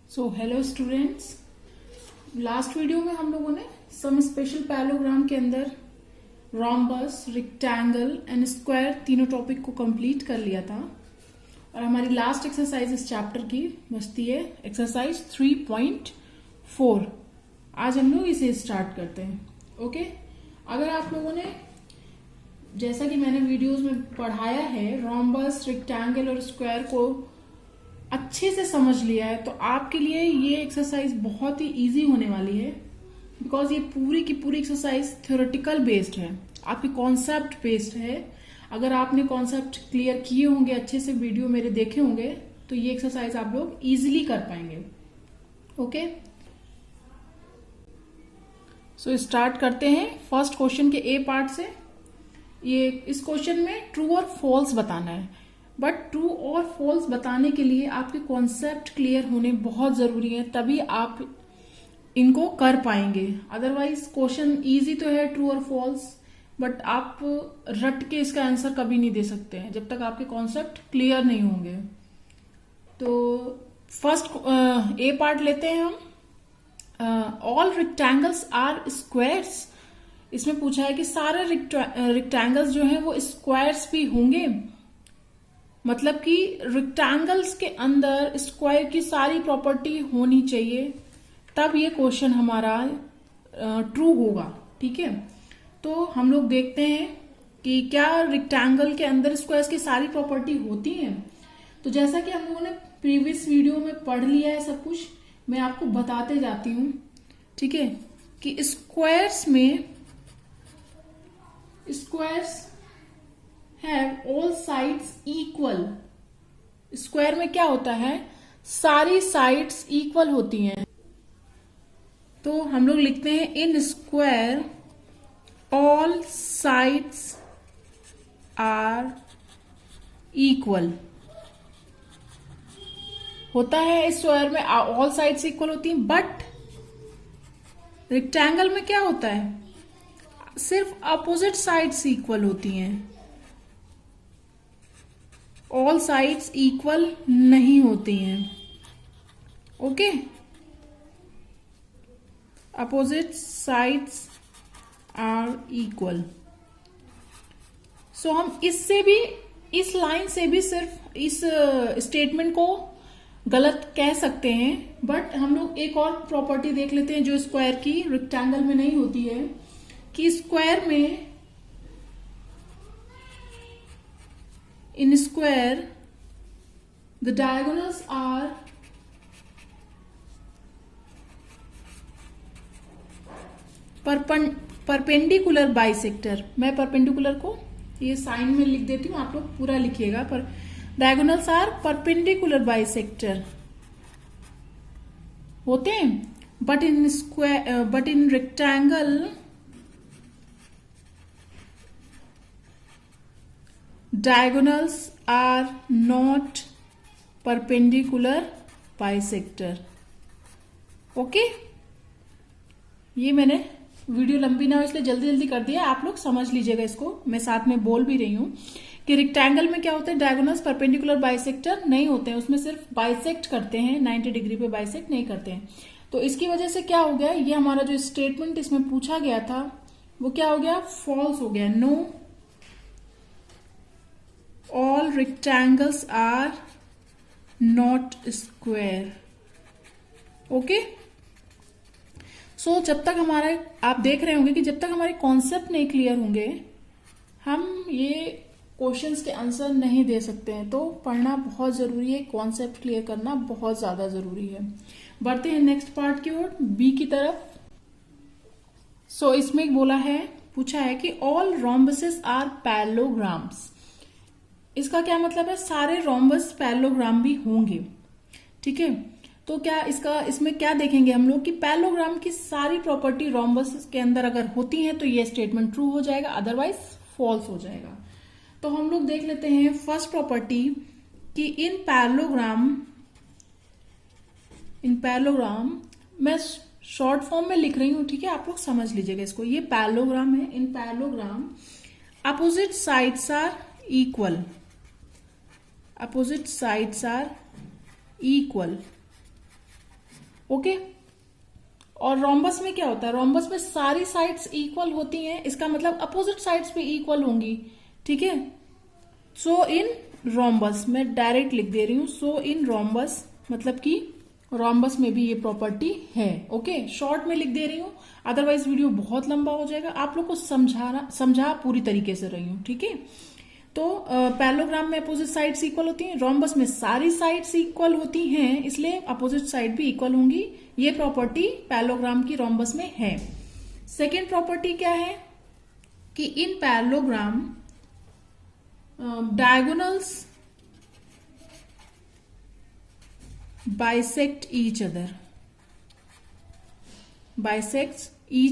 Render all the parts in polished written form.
So hello students, last video में हम लोगों ने सम स्पेशल पैरेललोग्राम के अंदर रोम्बस, रेक्टेंगल एंड स्क्वायर तीनों टॉपिक को कंप्लीट कर लिया था और हमारी लास्ट एक्सरसाइज इस चैप्टर की बचती है एक्सरसाइज 3.4। आज हम लोग इसे स्टार्ट करते हैं। ओके, अगर आप लोगों ने जैसा कि मैंने वीडियोस में पढ़ाया है रोम्बस, रेक्टेंगल और स्क्वायर को अच्छे से समझ लिया है तो आपके लिए ये एक्सरसाइज बहुत ही इजी होने वाली है, बिकॉज ये पूरी की पूरी एक्सरसाइज थ्योरेटिकल बेस्ड है, आपकी कॉन्सेप्ट बेस्ड है। अगर आपने कॉन्सेप्ट क्लियर किए होंगे, अच्छे से वीडियो मेरे देखे होंगे, तो ये एक्सरसाइज आप लोग इजीली कर पाएंगे। ओके, सो स्टार्ट करते हैं फर्स्ट क्वेश्चन के ए पार्ट से। ये इस क्वेश्चन में ट्रू और फॉल्स बताना है, बट ट्रू और फॉल्स बताने के लिए आपके कॉन्सेप्ट क्लियर होने बहुत जरूरी है, तभी आप इनको कर पाएंगे। अदरवाइज क्वेश्चन इजी तो है ट्रू और फॉल्स, बट आप रट के इसका आंसर कभी नहीं दे सकते हैं जब तक आपके कॉन्सेप्ट क्लियर नहीं होंगे। तो फर्स्ट ए पार्ट लेते हैं हम। All rectangles are squares. इसमें पूछा है कि सारे रेक्टेंगल्स जो हैं वो स्क्वायर्स भी होंगे, मतलब कि रेक्टेंगल्स के अंदर स्क्वायर की सारी प्रॉपर्टी होनी चाहिए, तब ये क्वेश्चन हमारा ट्रू होगा। ठीक है, तो हम लोग देखते हैं कि क्या रेक्टेंगल के अंदर स्क्वायर्स की सारी प्रॉपर्टी होती हैं। तो जैसा कि हम लोगों ने प्रीवियस वीडियो में पढ़ लिया है सब कुछ, मैं आपको बताते जाती हूँ। ठीक है, कि squares have all sides equal। Square में क्या होता है, सारी साइड्स इक्वल होती हैं। तो हम लोग लिखते हैं in square all sides are equal. होता है स्क्वायर में ऑल साइड्स इक्वल होती हैं, बट रेक्टेंगल में क्या होता है, सिर्फ अपोजिट साइड्स इक्वल होती हैं, ऑल साइड्स इक्वल नहीं होती हैं। Okay, opposite sides are equal. So हम इससे भी, इस लाइन से भी सिर्फ इस स्टेटमेंट को गलत कह सकते हैं, बट हम लोग एक और प्रॉपर्टी देख लेते हैं जो स्क्वायर की रेक्टेंगल में नहीं होती है, कि स्क्वायर में in square the diagonals are perpendicular bisector. मैं परपेंडिकुलर को ये साइन में लिख देती हूँ, आप लोग पूरा लिखिएगा। पर डायगोनल्स आर परपेंडिकुलर बाइसेक्टर होते हैं, but in rectangle diagonals are not perpendicular bisector। Okay, ये मैंने वीडियो लंबी ना हो इसलिए जल्दी जल्दी कर दिया, आप लोग समझ लीजिएगा इसको। मैं साथ में बोल भी रही हूं कि रेक्टेंगल में क्या होता है, डायगोनल्स परपेंडिकुलर बाइसेक्टर नहीं होते हैं, उसमें सिर्फ बाइसेक्ट करते हैं, 90 डिग्री पे बाइसेक्ट नहीं करते हैं। तो इसकी वजह से क्या हो गया, ये हमारा जो स्टेटमेंट इसमें पूछा गया था वो क्या हो गया, फॉल्स हो गया। No all rectangles are not square। Okay, so जब तक हमारे, आप देख रहे होंगे कि जब तक हमारे कॉन्सेप्ट नहीं क्लियर होंगे हम ये क्वेश्चंस के आंसर नहीं दे सकते हैं। तो पढ़ना बहुत जरूरी है, कॉन्सेप्ट क्लियर करना बहुत ज्यादा जरूरी है। बढ़ते हैं नेक्स्ट पार्ट की ओर, बी की तरफ। सो इसमें बोला है, पूछा है कि ऑल रोम्बसेस आर पैरेललोग्राम्स। इसका क्या मतलब है, सारे रोम्बस पैरेललोग्राम भी होंगे। ठीक है, तो क्या इसमें क्या देखेंगे हम लोग कि पैरेललोग्राम की सारी प्रॉपर्टी रोम्बस के अंदर अगर होती हैं तो ये स्टेटमेंट ट्रू हो जाएगा, अदरवाइज फॉल्स हो जाएगा। तो हम लोग देख लेते हैं फर्स्ट प्रॉपर्टी कि इन पैरेललोग्राम मैं शॉर्ट फॉर्म में लिख रही हूं, ठीक है, आप लोग समझ लीजिएगा इसको। ये पैरेललोग्राम है, in parallelogram opposite sides are equal. opposite sides are equal। Okay. और रोम्बस में क्या होता है, रोम्बस में सारी साइड्स इक्वल होती हैं, इसका मतलब अपोजिट साइड्स भी इक्वल होंगी, ठीक है। सो इन रोम्बस, मैं डायरेक्ट लिख दे रही हूं, सो इन रोम्बस मतलब कि रोम्बस में भी ये प्रॉपर्टी है। ओके, शॉर्ट में लिख दे रही हूं, अदरवाइज वीडियो बहुत लंबा हो जाएगा। आप लोग को समझा पूरी तरीके से रही हूं, ठीक है। तो पैरेललोग्राम में अपोजिट साइड्स इक्वल होती हैं, रोम्बस में सारी साइड्स इक्वल होती हैं, इसलिए अपोजिट साइड भी इक्वल होंगी। ये प्रॉपर्टी पैरेललोग्राम की रोम्बस में है। सेकेंड प्रॉपर्टी क्या है कि इन parallelogram diagonals bisect each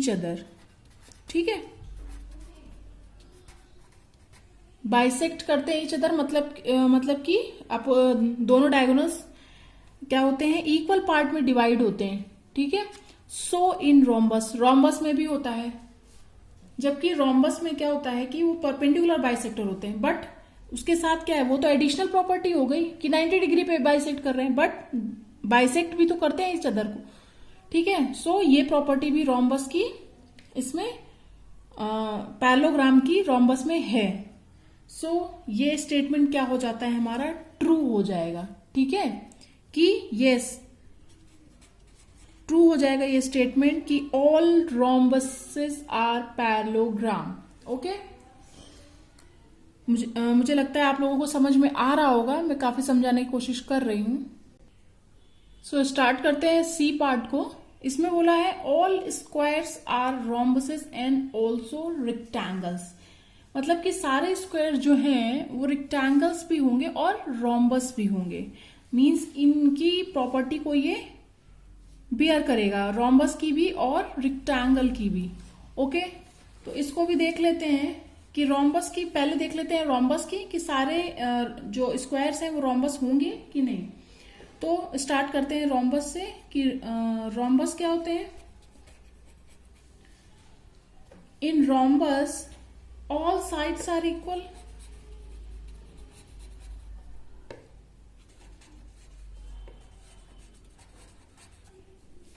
other, ठीक है। बाइसेक्ट करते हैं ईच अदर मतलब कि आप दोनों डायगोनल्स क्या होते हैं, इक्वल पार्ट में डिवाइड होते हैं, ठीक है। सो इन रोम्बस, रोम्बस में भी होता है, जबकि रोम्बस में क्या होता है कि वो परपेंडिकुलर बाइसेक्टर होते हैं, बट उसके साथ क्या है, वो तो एडिशनल प्रॉपर्टी हो गई कि 90 डिग्री पे बाइसेक्ट कर रहे हैं, बट बाइसेक्ट भी तो करते हैं इस अदर को, ठीक है। सो ये प्रॉपर्टी भी रोम्बस की, इसमें पैरेललोग्राम की रोम्बस में है। सो ये स्टेटमेंट क्या हो जाता है, हमारा ट्रू हो जाएगा, ठीक है, कि यस ट्रू हो जाएगा ये स्टेटमेंट कि all rhombuses are parallelogram. Okay, मुझे लगता है आप लोगों को समझ में आ रहा होगा, मैं काफी समझाने की कोशिश कर रही हूं। सो स्टार्ट करते हैं सी पार्ट को। इसमें बोला है all squares are rhombuses and also rectangles, मतलब कि सारे स्क्वायर जो हैं वो रेक्टेंगल्स भी होंगे और रोम्बस भी होंगे। मींस इनकी प्रॉपर्टी को ये बियर करेगा, रोम्बस की भी और रेक्टेंगल की भी। ओके, तो इसको भी देख लेते हैं कि रोम्बस की, पहले देख लेते हैं रोम्बस की कि सारे जो स्क्वायर्स हैं वो रोम्बस होंगे कि नहीं। तो स्टार्ट करते हैं रोम्बस से कि रोम्बस क्या होते हैं। In rhombus all sides are equal,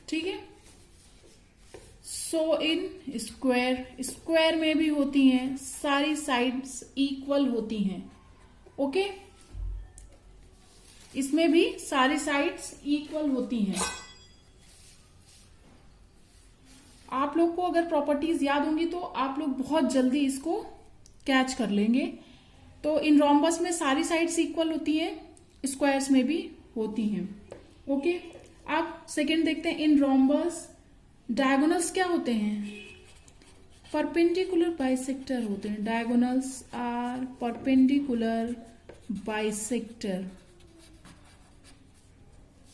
ठीक है। सो इन स्क्वायर, स्क्वायर में भी होती हैं, सारी साइड्स इक्वल होती हैं। ओके, इसमें भी सारी साइड्स इक्वल होती हैं। आप लोग को अगर प्रॉपर्टीज याद होंगी तो आप लोग बहुत जल्दी इसको कैच कर लेंगे। तो इन रोम्बस में सारी साइड्स इक्वल होती हैं, स्क्वायर्स में भी होती हैं। ओके, आप सेकेंड देखते हैं। इन रोम्बस डायगोनल्स क्या होते हैं, परपेंडिकुलर बाइसेक्टर होते हैं। Diagonals are perpendicular bisector,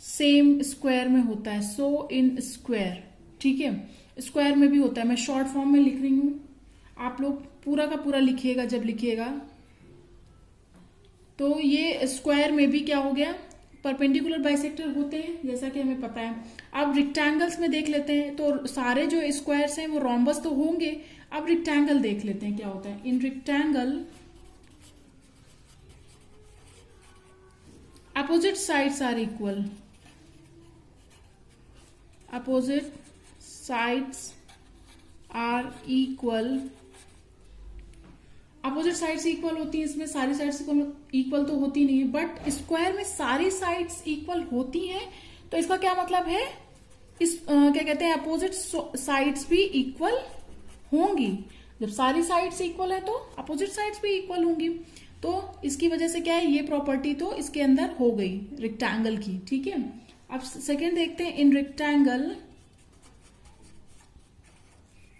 same square में होता है। सो इन स्क्वायर, ठीक है, स्क्वायर में भी होता है। मैं शॉर्ट फॉर्म में लिख रही हूं, आप लोग पूरा का पूरा लिखिएगा जब लिखिएगा। तो ये स्क्वायर में भी क्या हो गया, परपेंडिकुलर बाइसेक्टर होते हैं, जैसा कि हमें पता है। अब रेक्टेंगल्स में देख लेते हैं, तो सारे जो स्क्वायर्स हैं वो रोम्बस तो होंगे। अब रेक्टेंगल देख लेते हैं क्या होता है। In rectangle opposite sides are equal, opposite sides are equal, opposite sides equal होती हैं। इसमें सारी साइड्स इक्वल तो होती नहीं है, बट स्क्वायर में सारी साइड्स इक्वल होती हैं। तो इसका क्या मतलब है, इस क्या कहते हैं, अपोजिट साइड्स भी इक्वल होंगी। जब सारी साइड्स इक्वल है तो अपोजिट साइड्स भी इक्वल होंगी। तो इसकी वजह से क्या है, ये प्रॉपर्टी तो इसके अंदर हो गई रेक्टेंगल की, ठीक है। अब सेकेंड देखते हैं। In rectangle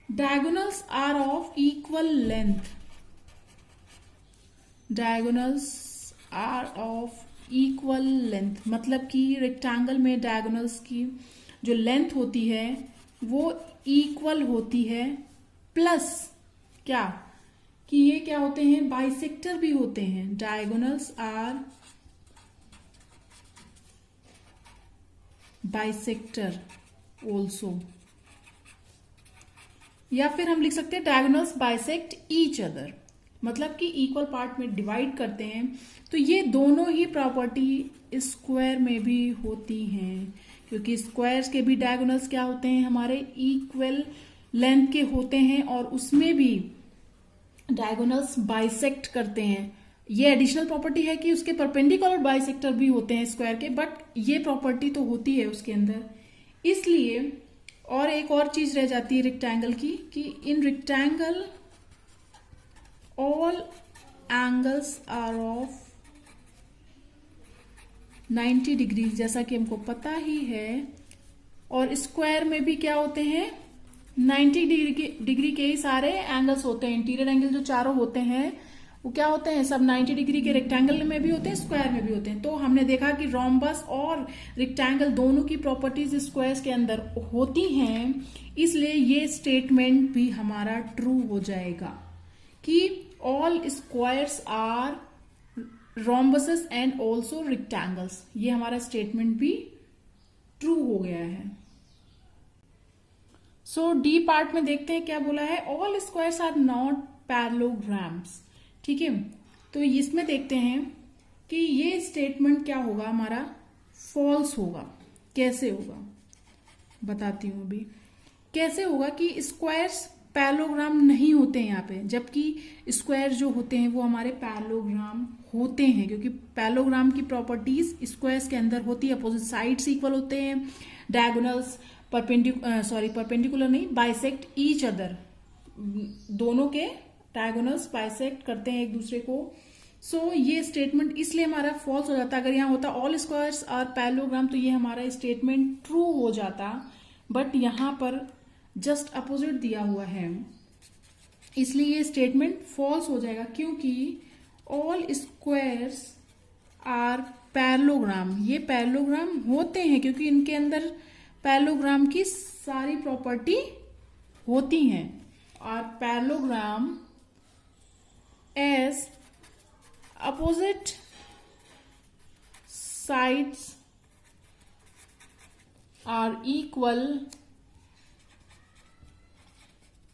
diagonals are of equal length, diagonals are of equal length, मतलब कि रेक्टेंगल में डायगोनल्स की जो लेंथ होती है वो इक्वल होती है, प्लस क्या कि ये क्या होते हैं, बाइसेक्टर भी होते हैं। डायगोनल्स आर बाइसेक्टर ऑल्सो, या फिर हम लिख सकते हैं डायगोनल्स बाइसेक्ट ईच अदर, मतलब कि इक्वल पार्ट में डिवाइड करते हैं। तो ये दोनों ही प्रॉपर्टी स्क्वायर में भी होती हैं, क्योंकि स्क्वायर्स के भी डायगोनल्स क्या होते हैं, हमारे इक्वल लेंथ के होते हैं और उसमें भी डायगोनल्स बाइसेक्ट करते हैं। ये एडिशनल प्रॉपर्टी है कि उसके परपेंडिकुलर बाइसेक्टर भी होते हैं स्क्वायर के, बट ये प्रॉपर्टी तो होती है उसके अंदर। इसलिए और एक और चीज रह जाती है रेक्टेंगल की, कि in rectangle all angles are of 90 degree, जैसा कि हमको पता ही है। और स्क्वायर में भी क्या होते हैं, 90 डिग्री के ही सारे एंगल्स होते हैं। इंटीरियर एंगल जो चारों होते हैं वो क्या होते हैं, सब 90 डिग्री के रेक्टेंगल में भी होते हैं, स्क्वायर में भी होते हैं। तो हमने देखा कि रोम्बस और रेक्टेंगल दोनों की प्रॉपर्टीज स्क्वायर्स के अंदर होती हैं, इसलिए ये स्टेटमेंट भी हमारा ट्रू हो जाएगा कि all squares are rhombuses and also rectangles. ये हमारा स्टेटमेंट भी ट्रू हो गया है। सो डी पार्ट में देखते हैं क्या बोला है, all squares are not parallelograms. ठीक है, तो इसमें देखते हैं कि ये स्टेटमेंट क्या होगा, हमारा फॉल्स होगा। कैसे होगा बताती हूं अभी। कैसे होगा कि स्क्वायर्स पैरेललोग्राम नहीं होते हैं यहाँ पे, जबकि स्क्वायर जो होते हैं वो हमारे पैरेललोग्राम होते हैं, क्योंकि पैरेललोग्राम की प्रॉपर्टीज स्क्वायर्स के अंदर होती है। अपोजिट साइड्स इक्वल होते हैं, डायगोनल्स परपेंडिकुलर नहीं, बाइसेक्ट ईच अदर, दोनों के डायगोनल्स बाइसेक्ट करते हैं एक दूसरे को। सो ये स्टेटमेंट इसलिए हमारा फॉल्स हो जाता। अगर यहाँ होता ऑल स्क्वायर्स आर पैरेललोग्राम तो ये हमारा स्टेटमेंट ट्रू हो जाता, बट यहाँ पर जस्ट अपोजिट दिया हुआ है, इसलिए ये स्टेटमेंट फॉल्स हो जाएगा, क्योंकि ऑल स्क्वायर्स आर पैरेललोग्राम, ये पैरेललोग्राम होते हैं क्योंकि इनके अंदर पैरेललोग्राम की सारी प्रॉपर्टी होती हैं। और parallelogram as opposite sides are equal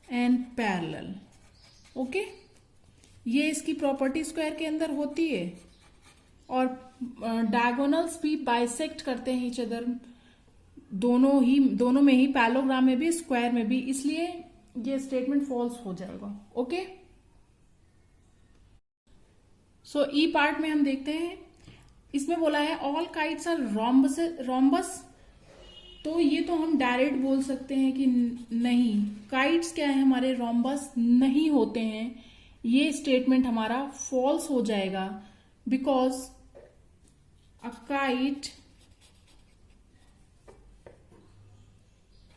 and parallel. Okay, ये इसकी प्रॉपर्टी स्क्वायर के अंदर होती है और डायगोनल्स भी बाइसेक्ट करते हैं ईच अदर, दोनों में ही, पैरेललोग्राम में भी स्क्वायर में भी, इसलिए ये स्टेटमेंट फॉल्स हो जाएगा। ओके, सो ई पार्ट में हम देखते हैं, इसमें बोला है ऑल काइट्स आर रोम्बस। तो ये तो हम डायरेक्ट बोल सकते हैं कि नहीं, काइट्स क्या है हमारे, रोम्बस नहीं होते हैं। ये स्टेटमेंट हमारा फॉल्स हो जाएगा, because a kite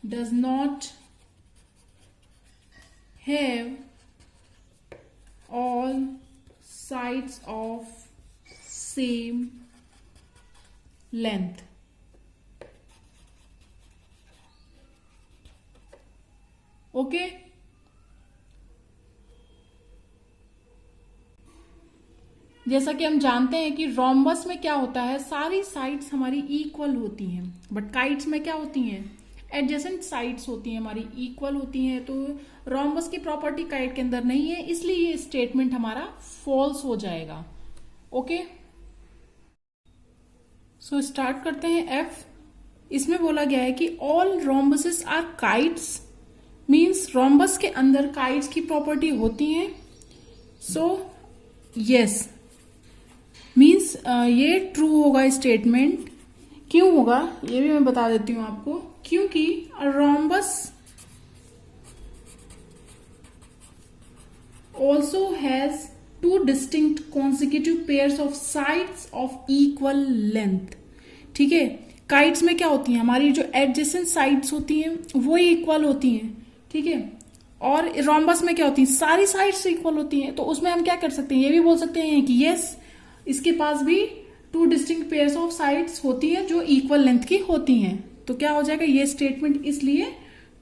does not have all sides of same length। Okay, जैसा कि हम जानते हैं कि रोम्बस में क्या होता है, सारी साइड्स हमारी इक्वल होती हैं, बट काइट्स में क्या होती हैं, एडजेसेंट साइड्स होती हैं, हमारी इक्वल होती हैं। तो रोम्बस की प्रॉपर्टी काइट के अंदर नहीं है, इसलिए ये स्टेटमेंट हमारा फॉल्स हो जाएगा। ओके, सो स्टार्ट करते हैं एफ। इसमें बोला गया है कि all rhombuses are kites, means rhombus के अंदर काइट्स की प्रॉपर्टी होती हैं। सो यस मीन्स ये ट्रू होगा स्टेटमेंट। क्यों होगा ये भी मैं बता देती हूं आपको, क्योंकि rhombus also has two distinct consecutive pairs of sides of equal length. ठीक है, काइट्स में क्या होती हैं, हमारी जो एडजेसेंट साइड्स होती हैं वो इक्वल होती हैं। ठीक है, और रोम्बस में क्या होती है, सारी साइड्स इक्वल होती हैं। तो उसमें हम क्या कर सकते हैं, ये भी बोल सकते हैं कि यस इसके पास भी two distinct pairs of sides होती हैं जो इक्वल लेंथ की होती हैं। तो क्या हो जाएगा, ये स्टेटमेंट इसलिए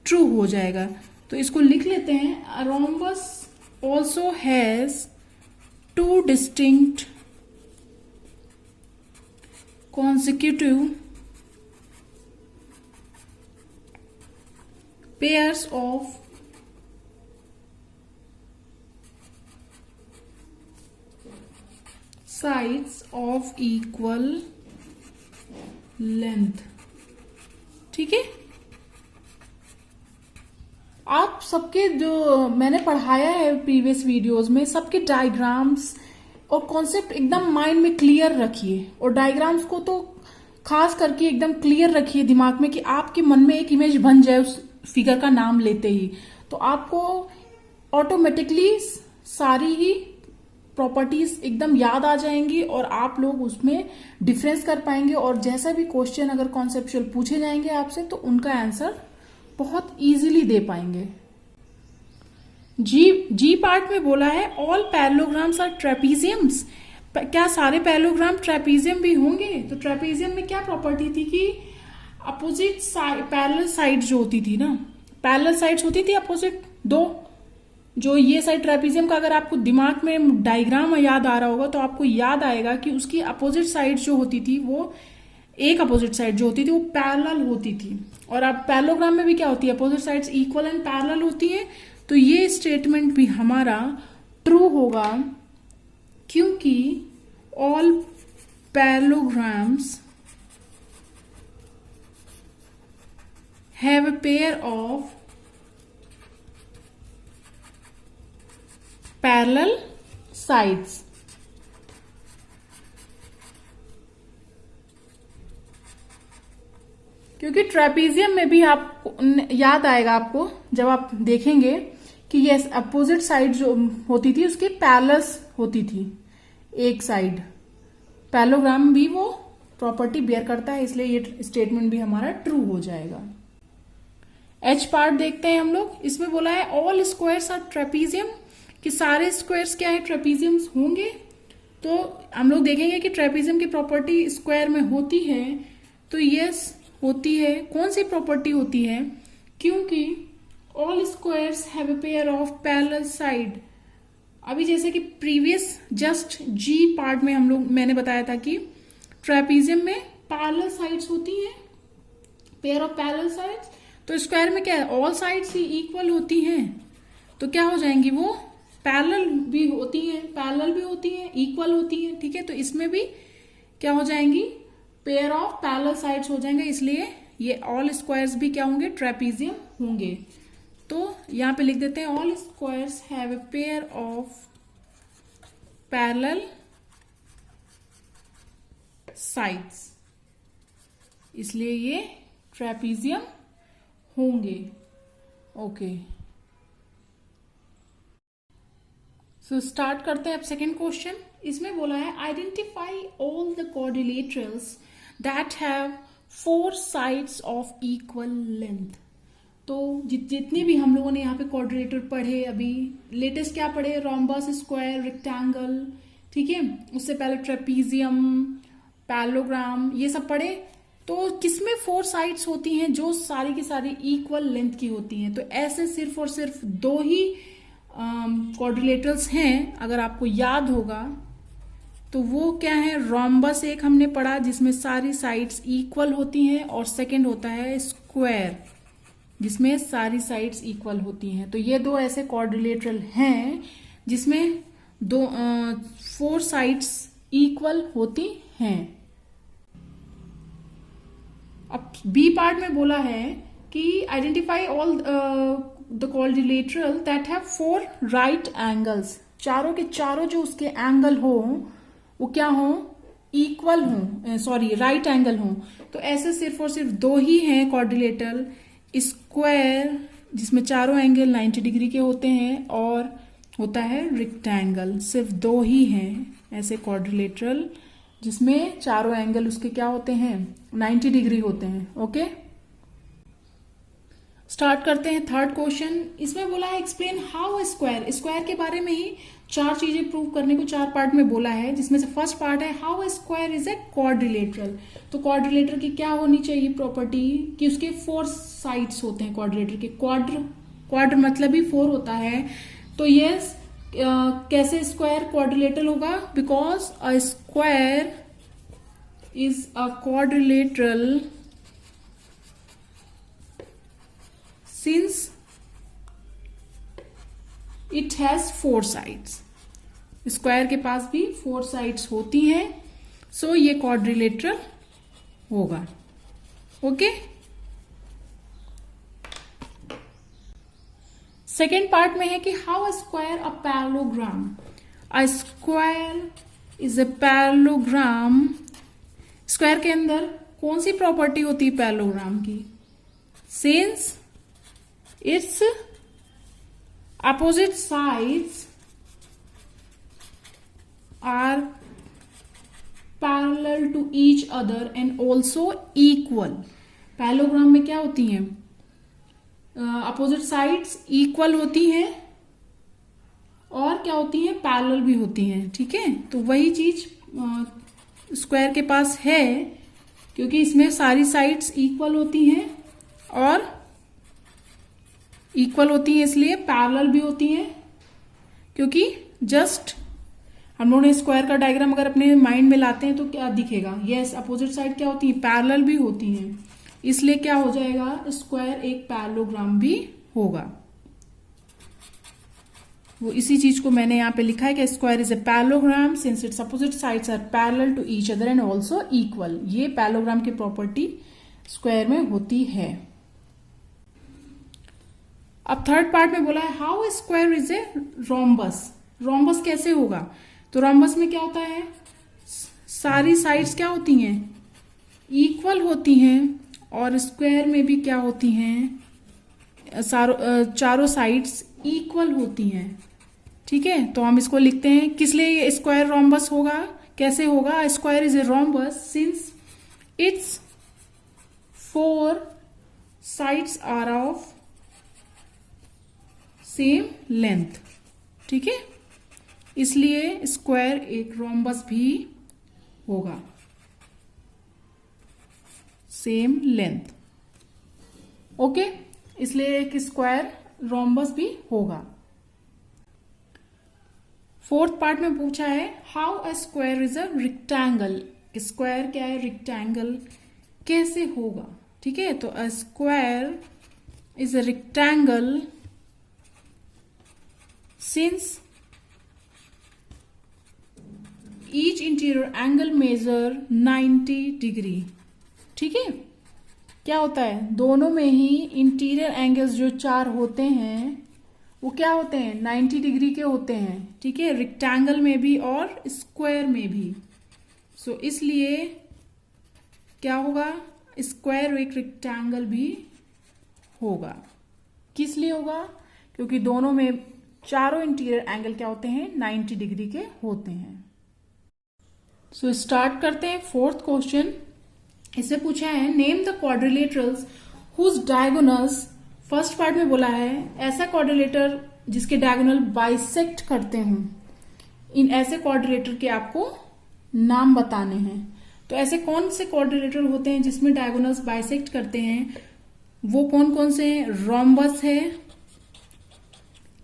ट्रू हो जाएगा। तो इसको लिख लेते हैं, rhombus also has two distinct consecutive pairs of sides of equal length। ठीक है। आप सबके जो मैंने पढ़ाया है प्रीवियस वीडियोस में, सबके डायग्राम्स और कॉन्सेप्ट एकदम माइंड में क्लियर रखिए, और डायग्राम्स को तो खास करके एकदम क्लियर रखिए दिमाग में, कि आपके मन में एक इमेज बन जाए उस फिगर का नाम लेते ही, तो आपको ऑटोमेटिकली सारी ही प्रॉपर्टीज एकदम याद आ जाएंगी और आप लोग उसमें डिफरेंस कर पाएंगे, और जैसा भी क्वेश्चन अगर कॉन्सेप्चुअल पूछे जाएंगे आपसे तो उनका आंसर बहुत इजीली दे पाएंगे। जी पार्ट में बोला है ऑल पैरेललोग्राम्स आर ट्रेपीजियम्स। क्या सारे पैरेललोग्राम ट्रेपीजियम भी होंगे? तो ट्रेपीजियम में क्या प्रॉपर्टी थी कि अपोजिट पैरेलल साइड जो होती थी ना, पैरेलल साइड्स होती थी अपोजिट दो, जो ये साइड ट्रेपीजियम का अगर आपको दिमाग में डायग्राम याद आ रहा होगा तो आपको याद आएगा कि उसकी अपोजिट साइड जो होती थी वो एक अपोजिट साइड जो होती थी वो पैरेलल होती थी। और अब पैरेललोग्राम में भी क्या होती है, opposite sides equal and parallel होती है। तो ये स्टेटमेंट भी हमारा ट्रू होगा, क्योंकि all parallelograms have a pair of parallel sides. क्योंकि ट्रेपीजियम में भी आपको याद आएगा, आपको जब आप देखेंगे कि ये अपोजिट साइड जो होती थी उसकी पैरेलल्स होती थी, एक साइड। पैरेललोग्राम भी वो प्रॉपर्टी बेयर करता है, इसलिए ये स्टेटमेंट भी हमारा ट्रू हो जाएगा। एच पार्ट देखते हैं हम लोग। इसमें बोला है ऑल स्क्वायर्स आर ट्रेपीजियम, कि सारे स्क्वायर्स क्या है, ट्रेपीजियम्स होंगे। तो हम लोग देखेंगे कि ट्रेपीजियम की प्रॉपर्टी स्क्वायर में होती है, तो यस होती है। कौन सी प्रॉपर्टी होती है? क्योंकि all squares have a pair of parallel side. अभी जैसे कि प्रीवियस जस्ट जी पार्ट में मैंने बताया था कि ट्रेपीजियम में पैरेलल साइड्स होती हैं, पेयर ऑफ पैरेलल साइड्स। तो स्क्वायर में क्या है, ऑल साइड्स ही इक्वल होती हैं, तो क्या हो जाएंगी वो पैरेलल भी होती हैं, पैरेलल भी होती हैं, इक्वल होती हैं, ठीक है। तो इसमें भी क्या हो जाएंगी, पेयर ऑफ पैरेलल साइड्स हो जाएंगे, इसलिए ये ऑल स्क्वायर्स भी क्या होंगे, ट्रेपीजियम होंगे। तो यहां पे लिख देते हैं all squares have a pair of parallel sides, इसलिए ये ट्रेपीजियम होंगे। ओके, सो स्टार्ट करते हैं अब सेकेंड क्वेश्चन। इसमें बोला है identify all the quadrilaterals that have 4 sides of equal length. तो जितनी भी हम लोगों ने यहाँ पे क्वाड्रिलेटर पढ़े, अभी लेटेस्ट क्या पढ़े, रोम्बस, स्क्वायर, रेक्टेंगल, ठीक है। उससे पहले ट्रेपीजियम, पैरेललोग्राम, ये सब पढ़े। तो किसमें 4 साइड्स होती हैं, जो सारी की सारी इक्वल लेंथ की होती हैं। तो ऐसे सिर्फ और सिर्फ 2 ही क्वाड्रिलेटरल्स हैं, अगर आपको याद होगा तो वो क्या है, रोम्बस एक हमने पढ़ा जिसमें सारी साइड्स इक्वल होती हैं, और सेकंड होता है स्क्वायर जिसमें सारी साइड्स इक्वल होती हैं। तो ये 2 ऐसे क्वाड्रिलेटरल हैं जिसमें 4 साइड्स इक्वल होती हैं। अब बी पार्ट में बोला है कि identify all the quadrilateral that have 4 right angles. चारों के चारों जो उसके एंगल हो वो क्या हो, इक्वल हो, सॉरी राइट एंगल हो। तो ऐसे सिर्फ और सिर्फ 2 ही हैं क्वाड्रिलेटरल, स्क्वायर जिसमें चारों एंगल 90 डिग्री के होते हैं, और होता है रेक्टेंगल। सिर्फ 2 ही हैं ऐसे क्वाड्रिलेटरल जिसमें चारों एंगल उसके क्या होते हैं, 90 डिग्री होते हैं। ओके, स्टार्ट करते हैं थर्ड क्वेश्चन। इसमें बोला है एक्सप्लेन हाउ स्क्वायर, स्क्वायर के बारे में ही 4 चीजें प्रूव करने को 4 पार्ट में बोला है, जिसमें से फर्स्ट पार्ट है how square is a quadrilateral. तो क्वाड्रिलेटर की क्या होनी चाहिए प्रॉपर्टी, कि उसके 4 साइड्स होते हैं क्वाड्रिलेटर के। क्वाड्र मतलब ही 4 होता है। तो यस, कैसे स्क्वायर क्वाड्रिलेटरल होगा, because a square is a quadrilateral since it has 4 sides। Square के पास भी 4 साइड्स होती हैं, सो ये क्वाड्रिलेटरल होगा। ओके, सेकेंड पार्ट में है कि how a square a parallelogram. A square is a parallelogram. Square के अंदर कौन सी प्रॉपर्टी होती है पैरेललोग्राम की? Since its opposite sides are parallel to each other and also equal. Parallelogram में क्या होती हैं? अपोजिट साइड्स इक्वल होती हैं और क्या होती हैं? पैरेलल भी होती हैं। ठीक है, तो वही चीज स्क्वायर के पास है, क्योंकि इसमें सारी साइड्स इक्वल होती हैं और इक्वल होती हैं इसलिए पैरेलल भी होती हैं। क्योंकि जस्ट हम लोग ने स्क्वायर का डायग्राम अगर अपने माइंड में लाते हैं तो क्या दिखेगा? यस, अपोजिट साइड क्या होती है? पैरेलल भी होती हैं, इसलिए क्या हो जाएगा? स्क्वायर एक पैरेललोग्राम भी होगा। वो इसी चीज को मैंने यहाँ पे लिखा है कि square is a parallelogram since its opposite sides are parallel to each other and also equal. ये पैरेललोग्राम की प्रॉपर्टी स्क्वायर में होती है। अब थर्ड पार्ट में बोला है how a square is a rhombus. Rhombus कैसे होगा? तो रोम्बस में क्या होता है? सारी साइड्स क्या होती हैं? इक्वल होती हैं और स्क्वायर में भी क्या होती हैं? चारों साइड्स इक्वल होती हैं। ठीक है, तो हम इसको लिखते हैं किस लिए ये स्क्वायर रोम्बस होगा, कैसे होगा? Square is a rhombus since its 4 sides are of same length. ठीक है, इसलिए स्क्वायर एक रोम्बस भी होगा, सेम लेंथ। ओके, इसलिए एक स्क्वायर रोम्बस भी होगा। फोर्थ पार्ट में पूछा है how a square is a rectangle. Square क्या है? रेक्टेंगल कैसे होगा? ठीक है, तो अ square is a rectangle since each interior angle measure 90 degree. ठीक है, क्या होता है? दोनों में ही इंटीरियर एंगल्स जो 4 होते हैं वो क्या होते हैं? 90 डिग्री के होते हैं। ठीक है, रेक्टेंगल में भी और स्क्वायर में भी। सो इसलिए क्या होगा? स्क्वायर एक रेक्टेंगल भी होगा। किस लिए होगा? क्योंकि दोनों में चारों इंटीरियर एंगल क्या होते हैं? 90 डिग्री के होते हैं। सो स्टार्ट करते हैं फोर्थ क्वेश्चन। इसे पूछा है name the quadrilaterals whose diagonals. First part में बोला है ऐसा क्वाड्रिलेटर जिसके डायगोनल बाइसेक्ट करते हों। इन ऐसे क्वाड्रिलेटर के आपको नाम बताने हैं। तो ऐसे कौन से क्वाड्रिलेटर होते हैं जिसमें डायगोनल्स बाइसेक्ट करते हैं? वो कौन कौन से हैं? रोम्बस है।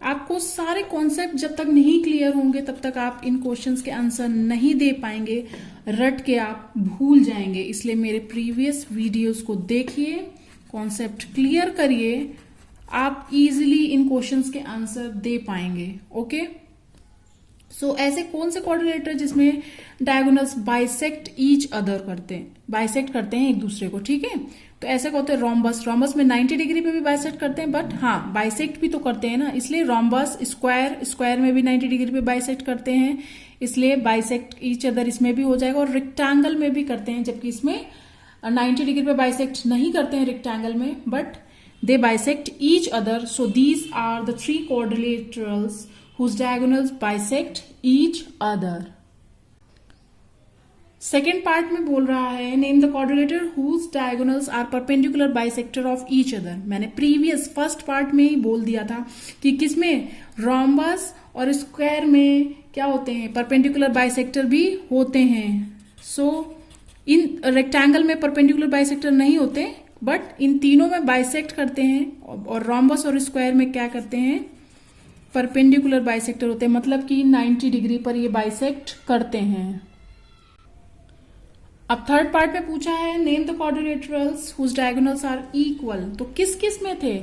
आपको सारे कॉन्सेप्ट जब तक नहीं क्लियर होंगे तब तक आप इन क्वेश्चंस के आंसर नहीं दे पाएंगे, रट के आप भूल जाएंगे। इसलिए मेरे प्रीवियस वीडियोस को देखिए, कॉन्सेप्ट क्लियर करिए, आप इजीली इन क्वेश्चंस के आंसर दे पाएंगे। ओके, सो ऐसे कौन से क्वाड्रिलेटर जिसमें डायगोनल्स बाइसेक्ट ईच अदर करते हैं, बाइसेक्ट करते हैं एक दूसरे को। ठीक है, तो ऐसे होते हैं रोम्बस। रोम्बस में 90 डिग्री पे भी बाइसेक्ट करते हैं, बट हाँ बाइसेक्ट भी तो करते हैं ना, इसलिए रोम्बस। स्क्वायर, स्क्वायर में भी 90 डिग्री पे बाइसेक्ट करते हैं, इसलिए बाइसेक्ट ईच अदर इसमें भी हो जाएगा। और रेक्टेंगल में भी करते हैं, जबकि इसमें 90 डिग्री पे बाइसेक्ट नहीं करते हैं रेक्टेंगल में, but they bisect each other. So these are the 3 quadrilaterals whose diagonals bisect each other. Second part में बोल रहा है name the quadrilateral whose diagonals are perpendicular bisector of each other. मैंने प्रीवियस फर्स्ट पार्ट में ही बोल दिया था कि किसमें? रोम्बस और स्क्वायर में क्या होते हैं? परपेंडिकुलर बाइसेक्टर भी होते हैं। सो इन रेक्टेंगल में परपेंडिकुलर बाइसेक्टर नहीं होते, बट इन तीनों में बाइसेक्ट करते हैं। और रोम्बस और स्क्वायर में क्या करते हैं? परपेंडिकुलर बाइसेक्टर होते हैं, मतलब कि 90 डिग्री पर ये बाइसेक्ट करते हैं। अब थर्ड पार्ट में पूछा है name the quadrilaterals whose diagonals are equal. तो किस किस में थे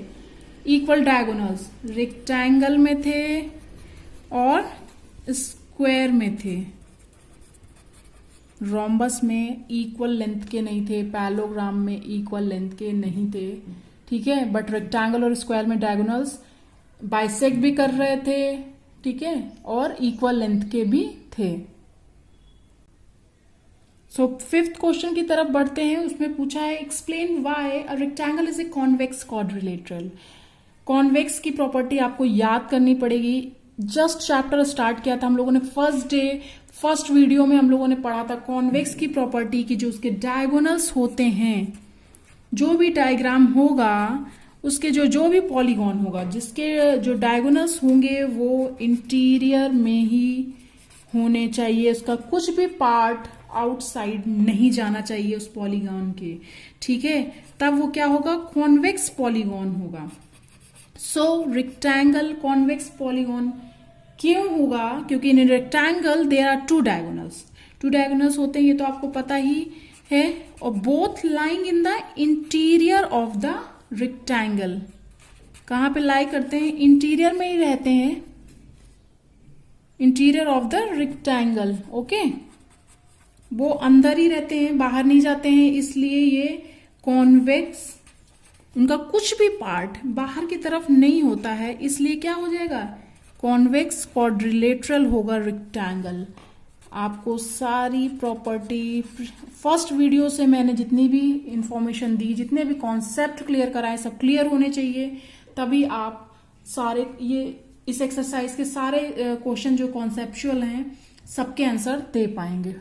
इक्वल डायगोनल्स? रेक्टेंगल में थे और स्क्वायर में थे। रोम्बस में इक्वल लेंथ के नहीं थे, पैरेललोग्राम में इक्वल लेंथ के नहीं थे। ठीक है, बट रेक्टेंगल और स्क्वायर में डायगोनल्स बाइसेक्ट भी कर रहे थे, ठीक है, और इक्वल लेंथ के भी थे। सो फिफ्थ क्वेश्चन की तरफ बढ़ते हैं। उसमें पूछा है explain why a rectangle is a convex quadrilateral. Convex की प्रॉपर्टी आपको याद करनी पड़ेगी। जस्ट चैप्टर स्टार्ट किया था हम लोगों ने, फर्स्ट वीडियो में हम लोगों ने पढ़ा था कॉन्वेक्स की प्रॉपर्टी की, जो उसके डायगोनल्स होते हैं, जो भी डायग्राम होगा उसके जो भी पॉलीगॉन होगा जिसके जो डायगोनल्स होंगे वो इंटीरियर में ही होने चाहिए, उसका कुछ भी पार्ट आउटसाइड नहीं जाना चाहिए उस पॉलीगॉन के, ठीक है, तब वो क्या होगा, कॉन्वेक्स पॉलीगॉन होगा। सो रेक्टेंगल कॉन्वेक्स पॉलीगॉन क्यों होगा, क्योंकि in rectangle there are two diagonals होते हैं, ये तो आपको पता ही है, और both lying in the interior of the rectangle. कहां पे लाई करते हैं, इंटीरियर में ही रहते हैं, interior of the rectangle, okay, वो अंदर ही रहते हैं, बाहर नहीं जाते हैं, इसलिए ये कॉन्वेक्स, उनका कुछ भी पार्ट बाहर की तरफ नहीं होता है, इसलिए क्या हो जाएगा, कॉन्वेक्स क्वाड्रिलेटरल होगा रेक्टेंगल। आपको सारी प्रॉपर्टी फर्स्ट वीडियो से मैंने जितनी भी इंफॉर्मेशन दी, जितने भी कॉन्सेप्ट क्लियर कराए, सब क्लियर होने चाहिए, तभी आप सारे ये इस एक्सरसाइज के सारे क्वेश्चन जो कॉन्सेप्चुअल हैं सबके आंसर दे पाएंगे।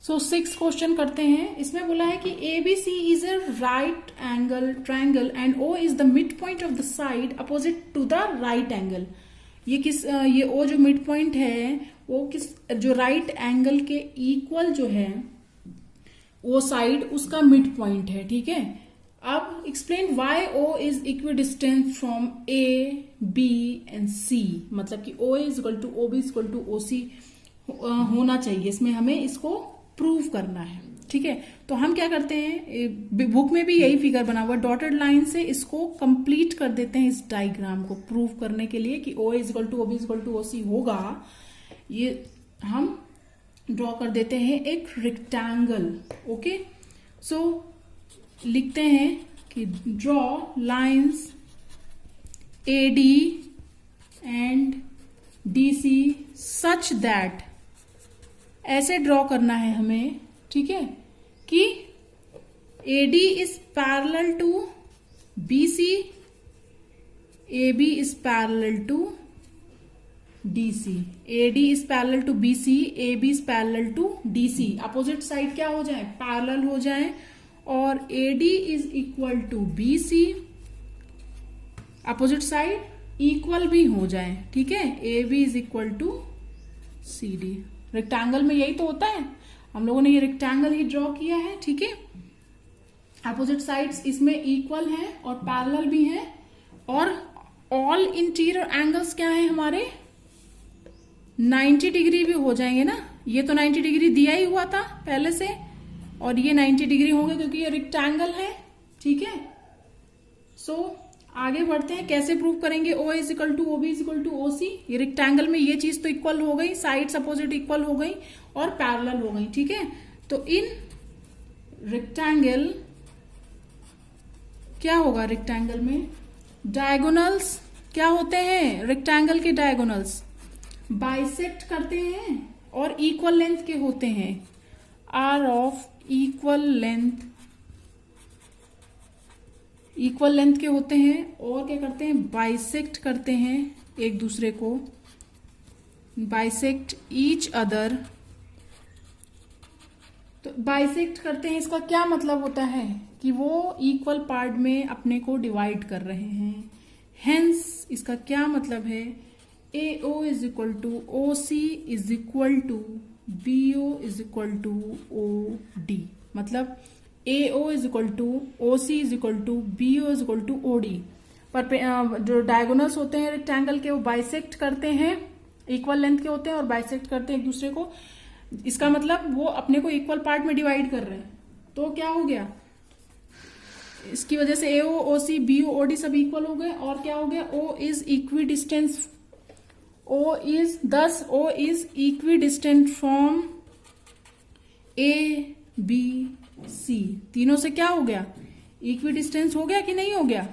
सो 6 क्वेश्चन करते हैं। इसमें बोला है कि ABC is a right angle triangle and O is the mid point of the side opposite to the right angle. ये O जो मिड पॉइंट है वो जो राइट एंगल के इक्वल जो है वो साइड उसका मिड पॉइंट है, ठीक है। अब explain why O is equidistant from A, B and C, मतलब कि OA is equal to OB is equal to OC होना चाहिए, इसमें हमें इसको प्रूव करना है, ठीक है। तो हम क्या करते हैं, बुक में भी यही फिगर बना हुआ, डॉटेड लाइन से इसको कंप्लीट कर देते हैं, इस डायग्राम को प्रूव करने के लिए कि OA is equal to OB is equal to OC होगा। ये हम ड्रॉ कर देते हैं एक रेक्टेंगल, ओके। सो लिखते हैं कि draw lines AD and DC such that, ऐसे ड्रॉ करना है हमें, ठीक है, कि AD is parallel to BC, AB is parallel to DC, AD is parallel to BC, AB is parallel to DC। Opposite side क्या हो जाए, पैरेलल हो जाए, और AD is equal to BC, opposite side equal भी हो जाए, ठीक है, AB is equal to CD। Rectangle में यही तो होता है, हम लोगों ने ये रेक्टेंगल ही ड्रॉ किया है, ठीक है। अपोजिट साइड्स इसमें इक्वल हैं और पैरेलल भी हैं, और ऑल इंटीरियर एंगल्स क्या है हमारे, 90 डिग्री भी हो जाएंगे ना। ये तो 90 डिग्री दिया ही हुआ था पहले से, और ये 90 डिग्री होंगे क्योंकि ये रेक्टेंगल है, ठीक है। सो आगे बढ़ते हैं, कैसे प्रूव करेंगे O is equal to OB is equal to OC। ये रेक्टेंगल में ये चीज तो इक्वल हो गई, साइड्स अपोजिट इक्वल हो गई और पैरेलल हो गई, ठीक है। तो इन रेक्टेंगल क्या होगा, रेक्टेंगल में डायगोनल्स क्या होते हैं, रेक्टेंगल के डायगोनल्स बाइसेक्ट करते हैं और इक्वल लेंथ के होते हैं, आर ऑफ इक्वल लेंथ के होते हैं, और क्या करते हैं, बाइसेक्ट करते हैं एक दूसरे को, बाइसेक्ट ईच अदर। तो बाइसेक्ट करते हैं, इसका क्या मतलब होता है कि वो इक्वल पार्ट में अपने को डिवाइड कर रहे हैं, हेंस इसका क्या मतलब है, AO is equal to OC is equal to BO is equal to OD, मतलब AO is equal to OC is equal to BO is equal to OD। पर जो डायगोनल्स होते हैं रेक्टेंगल के वो बाइसेक्ट करते हैं, इक्वल लेंथ के होते हैं और बाइसेक्ट करते हैं एक दूसरे को, इसका मतलब वो अपने को इक्वल पार्ट में डिवाइड कर रहे हैं। तो क्या हो गया, इसकी वजह से AO OC BO OD सब इक्वल हो गए, और क्या हो गया, O is equidistance, O is equidistant from A B C, तीनों से क्या हो गया, इक्विडिस्टेंस हो गया कि नहीं हो गया,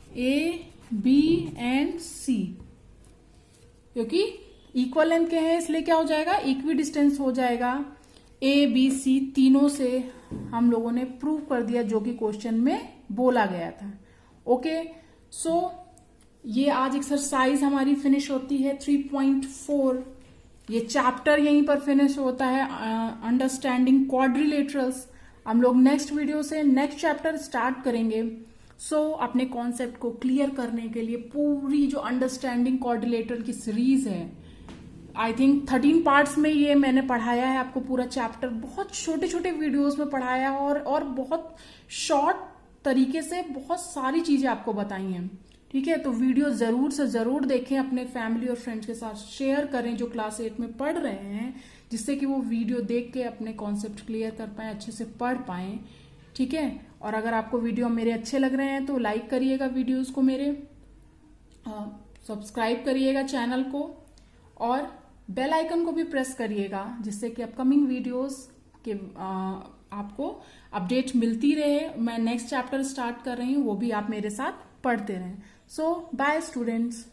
ए बी एंड सी, क्योंकि इक्वल लेंथ के हैं इसलिए क्या हो जाएगा, इक्वी डिस्टेंस हो जाएगा। ए बी सी तीनों से हम लोगों ने प्रूव कर दिया जो कि क्वेश्चन में बोला गया था। ओके, सो ये आज एक्सरसाइज हमारी फिनिश होती है 3.4। ये चैप्टर यहीं पर फिनिश होता है, अंडरस्टैंडिंग क्वाड्रिलेटरल्स। हम लोग नेक्स्ट वीडियो से नेक्स्ट चैप्टर स्टार्ट करेंगे। अपने कॉन्सेप्ट को क्लियर करने के लिए पूरी जो अंडरस्टैंडिंग क्वाड्रिलेटरल की सीरीज है, आई थिंक 13 पार्ट्स में ये मैंने पढ़ाया है आपको पूरा चैप्टर, बहुत छोटे छोटे वीडियोस में पढ़ाया और बहुत शॉर्ट तरीके से बहुत सारी चीजें आपको बताई हैं। ठीक है, तो वीडियो जरूर से जरूर देखें, अपने फैमिली और फ्रेंड्स के साथ शेयर करें जो क्लास 8 में पढ़ रहे हैं, जिससे कि वो वीडियो देख के अपने कॉन्सेप्ट क्लियर कर पाए, अच्छे से पढ़ पाए। ठीक है, और अगर आपको वीडियो मेरे अच्छे लग रहे हैं तो लाइक करिएगा वीडियोस को मेरे, सब्सक्राइब करिएगा चैनल को, और बेल आइकन को भी प्रेस करिएगा, जिससे कि अपकमिंग वीडियोस के आपको अपडेट मिलती रहे। मैं नेक्स्ट चैप्टर स्टार्ट कर रही हूँ, वो भी आप मेरे साथ पढ़ते रहें। सो बाय स्टूडेंट्स।